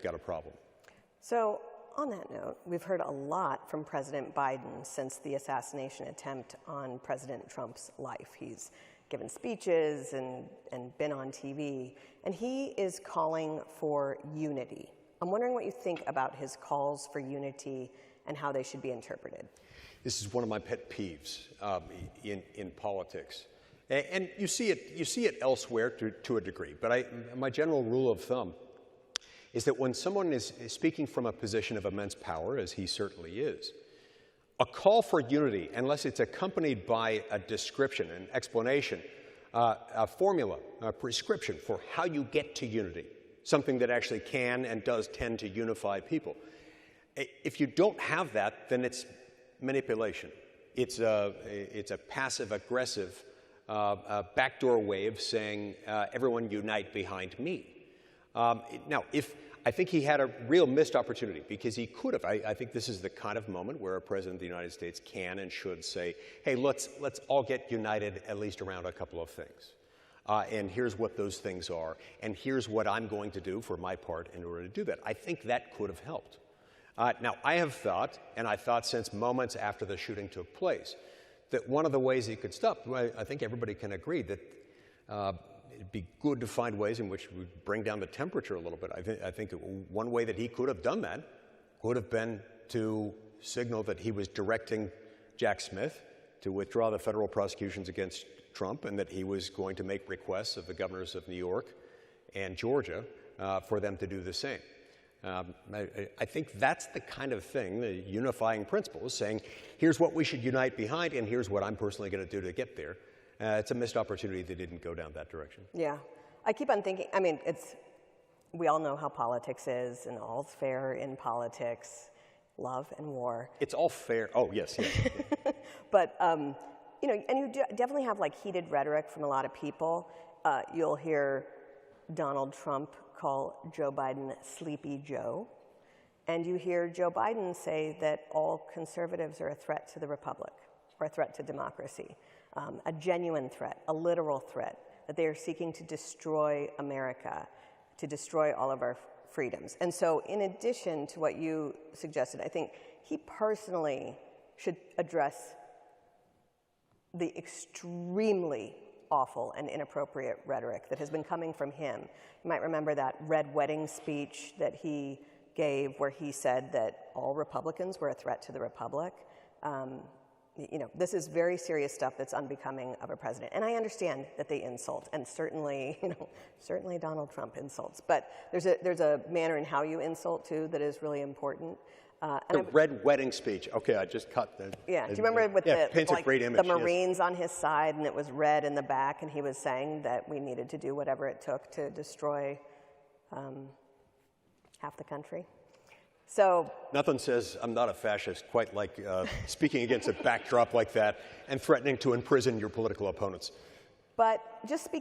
got a problem. So on that note, we've heard a lot from President Biden since the assassination attempt on President Trump's life. He's given speeches and been on TV, and he is calling for unity. I'm wondering what you think about his calls for unity and how they should be interpreted. This is one of my pet peeves in politics. And you see it elsewhere to a degree, but my general rule of thumb is that when someone is speaking from a position of immense power, as he certainly is, a call for unity, unless it's accompanied by a description, an explanation, a formula, a prescription for how you get to unity, something that actually can and does tend to unify people. If you don't have that, then it's manipulation. It's a passive-aggressive backdoor way of saying, everyone unite behind me. Now, I think he had a real missed opportunity, because he could have. I think this is the kind of moment where a president of the United States can and should say, hey, let's all get united at least around a couple of things. And here's what those things are, and here's what I'm going to do for my part in order to do that. I think that could have helped. Now, I have thought, and I thought since moments after the shooting took place, that one of the ways he could stop, I think everybody can agree that it'd be good to find ways in which we bring down the temperature a little bit. I think one way that he could have done that would have been to signal that he was directing Jack Smith to withdraw the federal prosecutions against Trump, and that he was going to make requests of the governors of New York and Georgia for them to do the same. I think that's the kind of thing, the unifying principle, is saying, here's what we should unite behind, and here's what I'm personally going to do to get there. It's a missed opportunity that didn't go down that direction. Yeah. I keep on thinking, I mean, we all know how politics is, and all's fair in politics, love and war. It's all fair. Oh, yes, yes. But, you know, and you definitely have like heated rhetoric from a lot of people. You'll hear Donald Trump call Joe Biden Sleepy Joe. And you hear Joe Biden say that all conservatives are a threat to the republic, or a threat to democracy. A genuine threat, a literal threat, that they are seeking to destroy America, to destroy all of our freedoms. And so in addition to what you suggested, I think he personally should address the extremely awful and inappropriate rhetoric that has been coming from him. You might remember that red wedding speech that he gave, where he said that all Republicans were a threat to the republic. You know, this is very serious stuff that's unbecoming of a president. And I understand that they insult, and certainly, you know, certainly Donald Trump insults. But there's a manner in how you insult, too, that is really important. The red wedding speech. Okay, I just cut the... Yeah, do you remember with paints a great image, the Marines on his side, and it was red in the back, and he was saying that we needed to do whatever it took to destroy half the country? So nothing says I'm not a fascist quite like speaking against a backdrop like that and threatening to imprison your political opponents. But just speaking